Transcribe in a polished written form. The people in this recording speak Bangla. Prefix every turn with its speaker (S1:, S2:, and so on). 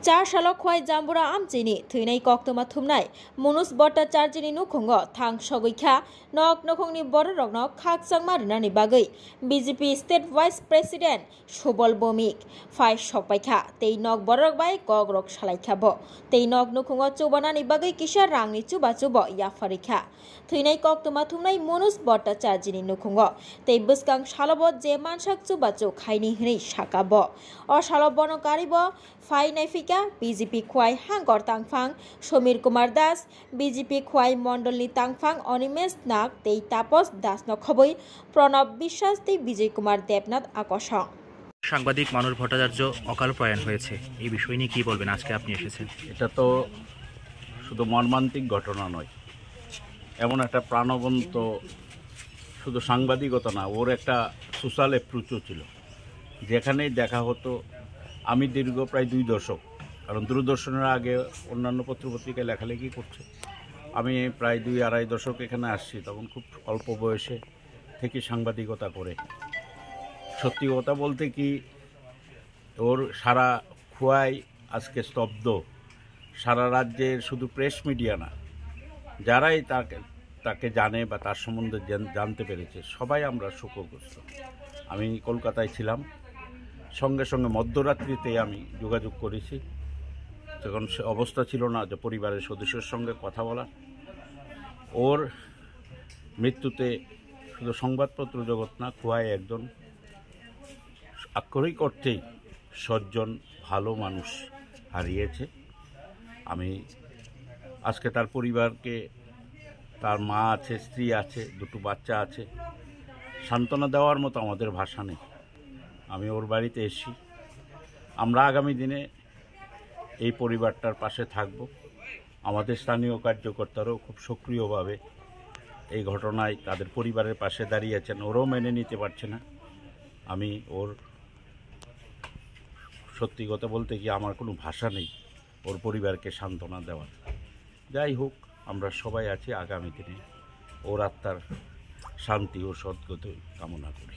S1: चार साल खय जाम्बुरा आमचिनी थैनाय कक्तमा थुमनाय मनुज भट्टाचार्यनि नुखुंग थां सगैखा नक नखंनि बर रगनो खाकसां मारिनानि बागै BJP state vice president Subal Bhowmik फाइ सकबायखा तै नक बरक बाय गगरक सालायखाबो तै नक नुखुंग चौबानानि बागै किसा रांनि चुबा चुबो याफारिखा थैनाय कक्तमा थुमनाय मनुज भट्टाचार्यनि नुखुंग तै बसकां सालबो जे मानसाक चुबा चु खायनि हनै साकाबो अ सालबनो कारिबो phi नायफिका BJP खुआई हांगर तांफां Sameer Kumar Das BJP खुआई मंडलनि तांफां Animesh नाग तै तापस दास नखबै प्रणब বিশ্বাস तै विजय कुमार देवनाथ আকর্ষণ।
S2: সাংবাদিক মানুষ ভট্টাচার্য অকাল প্রয়াণ হয়েছে, এই বিষয় নিয়ে কি বলবেন? আজকে আপনি এসেছেন।
S3: এটা তো শুধু মর্মান্তিক ঘটনা নয়, এমন একটা প্রাণবন্ত শুধু সাংবাদিকতা না, ওর একটা সোশ্যাল অ্যাপ্রোচও ছিল, যেখানেই দেখা হতো। আমি দীর্ঘ প্রায় 2 দশক, কারণ দূরদর্শনের আগে অন্যান্য পত্রপত্রিকায় লেখালেখি করছে, আমি প্রায় 2-2.5 দশক এখানে আসছি। তখন খুব অল্প বয়সে থেকে সাংবাদিকতা করে সত্যি কথা বলতে কি, ওর সারা খোয়াই আজকে স্তব্ধ। সারা রাজ্যের শুধু প্রেস মিডিয়া না, যারাই তাকে জানে বা তার সম্বন্ধে জানতে পেরেছে, সবাই আমরা শোকগ্রস্ত। আমি কলকাতায় ছিলাম, সঙ্গে সঙ্গে মধ্যরাত্রিতে আমি যোগাযোগ করেছি, তখন সে অবস্থা ছিল না যে পরিবারের সদস্যের সঙ্গে কথা বলা। ওর মৃত্যুতে শুধু সংবাদপত্র জগৎ না, খোয়াই একজন আক্ষরিক অর্থেই সজ্জন ভালো মানুষ হারিয়েছে। আমি আজকে তার পরিবারকে, তার মা আছে, স্ত্রী আছে, 2 বাচ্চা আছে, সান্ত্বনা দেওয়ার মতো আমাদের ভাষা নেই। আমি ওর বাড়িতে এসেছি। আমরা আগামী দিনে এই পরিবারটার পাশে থাকব। আমাদের স্থানীয় কার্যকর্তারাও খুব সক্রিয়ভাবে এই ঘটনায় তাদের পরিবারের পাশে দাঁড়িয়েছেন। ওরও মেনে নিতে পারছে না। আমি ওর সত্যি কথা বলতে কি, আমার কোনো ভাষা নেই ওর পরিবারকে সান্ত্বনা দেওয়ার। যাই হোক, আমরা সবাই আছি, আগামী দিনে ওর আত্মার শান্তি ও সদ্গতি কামনা করি।